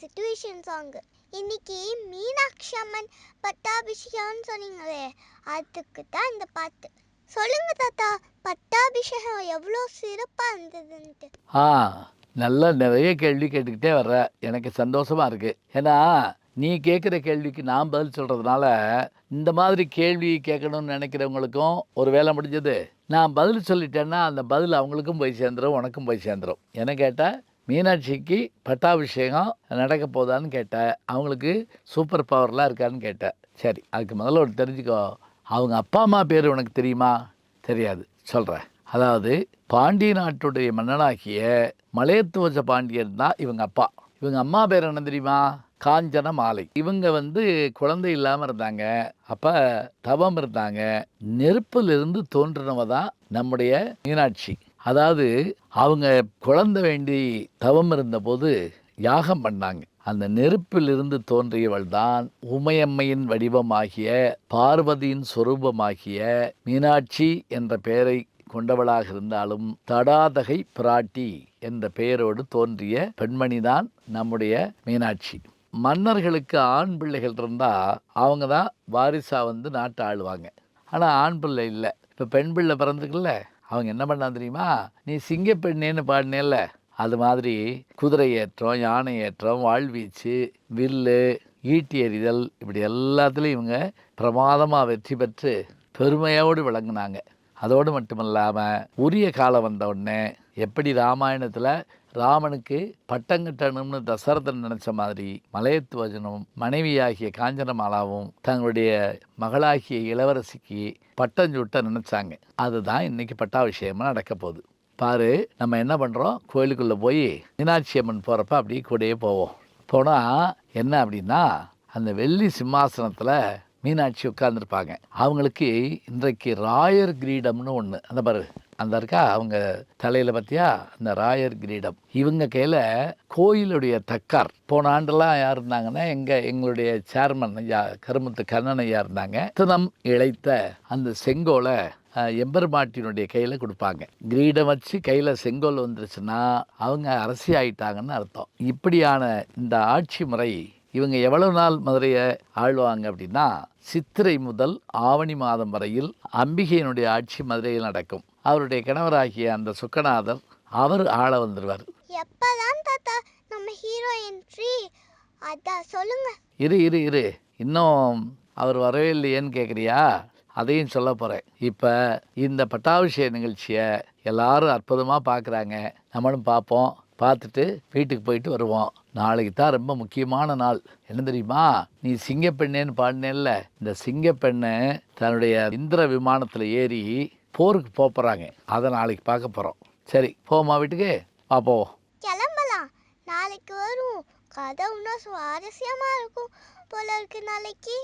Situation song. இன்னைக்கு மீனாட்சி அம்மன் பட்டாபிஷேகம்னு சொன்னீங்களே, அதுக்கு தான் இந்த பாட்டு. சொல்லுங்க தாத்தா, பட்டாபிஷேகம் எவ்வளோ சிறப்பாக இருந்ததுன்ட்டு. நல்லா நிறைய கேள்வி கேட்டுக்கிட்டே வர்ற, எனக்கு சந்தோஷமாக இருக்குது. ஏன்னா நீ கேட்குற கேள்விக்கு நான் பதில் சொல்கிறதுனால இந்த மாதிரி கேள்வி கேட்கணும்னு நினைக்கிறவங்களுக்கும் ஒரு வேலை முடிஞ்சது. நான் பதில் சொல்லிட்டேன்னா அந்த பதில் அவங்களுக்கும் போய் சேர்ந்துடும், உனக்கும் போய் சேர்ந்துடும். என்ன கேட்டால், மீனாட்சிக்கு பட்டாபிஷேகம் நடக்க போதான்னு கேட்டேன். அவங்களுக்கு சூப்பர் பவர்லாம் இருக்கான்னு கேட்டேன். சரி, அதுக்கு முதல்ல ஒரு தெரிஞ்சுக்கோ. அவங்க அப்பா அம்மா பேர் உனக்கு தெரியுமா? தெரியாது, சொல்கிறேன். அதாவது பாண்டிய நாட்டுடைய மன்னனாகிய மலையத்துவச பாண்டியன் தான் இவங்க அப்பா. இவங்க அம்மா பேர் என்ன தெரியுமா? காஞ்சன மாலை. இவங்க குழந்தை இல்லாமல் இருந்தாங்க. அப்போ தவம் இருந்தாங்க. நெருப்பிலிருந்து தோன்றினவ தான் நம்முடைய மீனாட்சி. அதாவது அவங்க குழந்தை வேண்டி தவம் இருந்தபோது யாகம் பண்ணாங்க. அந்த நெருப்பிலிருந்து தோன்றியவள் தான் உமையம்மையின் வடிவமாகிய பார்வதியின் சொரூபமாகிய மீனாட்சி என்ற பெயரை கொண்டவளாக இருந்தாலும் தடாதகை பிராட்டி என்ற பெயரோடு தோன்றிய பெண்மணிதான் நம்முடைய மீனாட்சி. மன்னர்களுக்கு ஆண் பிள்ளைகள் இருந்தால் அவங்க தான் வாரிசாக நாட்டை ஆளுவாங்க. ஆனால் ஆண் பிள்ளை இல்லை. இப்போ பெண் பிள்ளை பிறந்திருக்குல்ல, அவங்க என்ன பண்ணா தெரியுமா? நீ சிங்கப்பெண்ணேன்னு பாடினேல்ல, அது மாதிரி குதிரை ஏற்றம், யானை ஏற்றம், வாழ்வீச்சு, வில்லு, ஈட்டி எறிதல், இப்படி எல்லாத்துலேயும் இவங்க பிரமாதமாக வெற்றி பெற்று பெருமையோடு விளங்குனாங்க. அதோடு மட்டுமில்லாமல் உரிய காலம் வந்த உடனே எப்படி ராமாயணத்தில் ராமனுக்கு பட்டங்கட்டணும்னு தசரதன் நினச்ச மாதிரி மலையத்துவஜனும் மனைவியாகிய காஞ்சனமாலாவும் தங்களுடைய மகளாகிய இளவரசிக்கு பட்டம் சுட்ட நினச்சாங்க. அதுதான் இன்னைக்கு பட்டாபிஷேகமாக நடக்க போகுது. பாரு, நம்ம என்ன பண்ணுறோம், கோயிலுக்குள்ளே போய் மீனாட்சி அம்மன் போகிறப்ப அப்படியே கூடயே போவோம். போனால் என்ன அப்படின்னா, அந்த வெள்ளி சிம்மாசனத்தில் மீனாட்சி உட்கார்ந்துருப்பாங்க. அவங்களுக்கு இன்றைக்கு ராயர் கிரீடம்னு ஒன்று, அந்த பாரு அந்த இருக்கா அவங்க தலையில் பார்த்தியா, அந்த ராயர் கிரீடம். இவங்க கையில் கோயிலுடைய தக்கார். போன ஆண்டெல்லாம் யார் இருந்தாங்கன்னா எங்களுடைய சேர்மன் ஐயா கருமுத்து கண்ணன் ஐயா இருந்தாங்க. தினம் இழைத்த அந்த செங்கோலை எம்பெருமாட்டினுடைய கையில் கொடுப்பாங்க. கிரீடம் வச்சு கையில் செங்கோல் வந்துருச்சுன்னா அவங்க அரசி ஆயிட்டாங்கன்னு அர்த்தம். இப்படியான இந்த ஆட்சி முறை இவங்க எவ்வளவு நாள் மதுரையை ஆழ்வாங்க அப்படின்னா, சித்திரை முதல் ஆவணி மாதம் வரையில் அம்பிகையினுடைய ஆட்சி மதுரையில் நடக்கும். அவருடைய கணவராகிய அந்த சுக்கநாதர் அவர் ஆள வந்துடுவார். எப்பதான் தாத்தா நம்ம ஹீரோ என்ட்ரி? அதான் சொல்லுங்க. இரு இன்னும் அவர் வரவே இல்லையேன்னு கேட்குறியா? அதையும் சொல்ல போகிறேன். இப்போ இந்த பட்டாபிஷேக நிகழ்ச்சியை எல்லாரும் அற்புதமாக பார்க்குறாங்க, நம்மளும் பார்ப்போம். பார்த்துட்டு வீட்டுக்கு போயிட்டு வருவோம். நாளைக்கு தான் ரொம்ப முக்கியமான நாள். என்ன தெரியுமா? நீ சிங்கப்பெண்ணேன்னு பாடினேல்ல, இந்த சிங்கப்பெண்ணை தன்னுடைய இந்திர விமானத்தில் ஏறி போருக்கு போகிறாங்க. அதை நாளைக்கு பார்க்க போகிறோம். சரி, போமா வீட்டுக்கு, பார்ப்போம். கிளம்பலாம், நாளைக்கு வரும். கதை இன்னும் சுவாரஸ்யமாக இருக்கும் போல இருக்கு நாளைக்கு.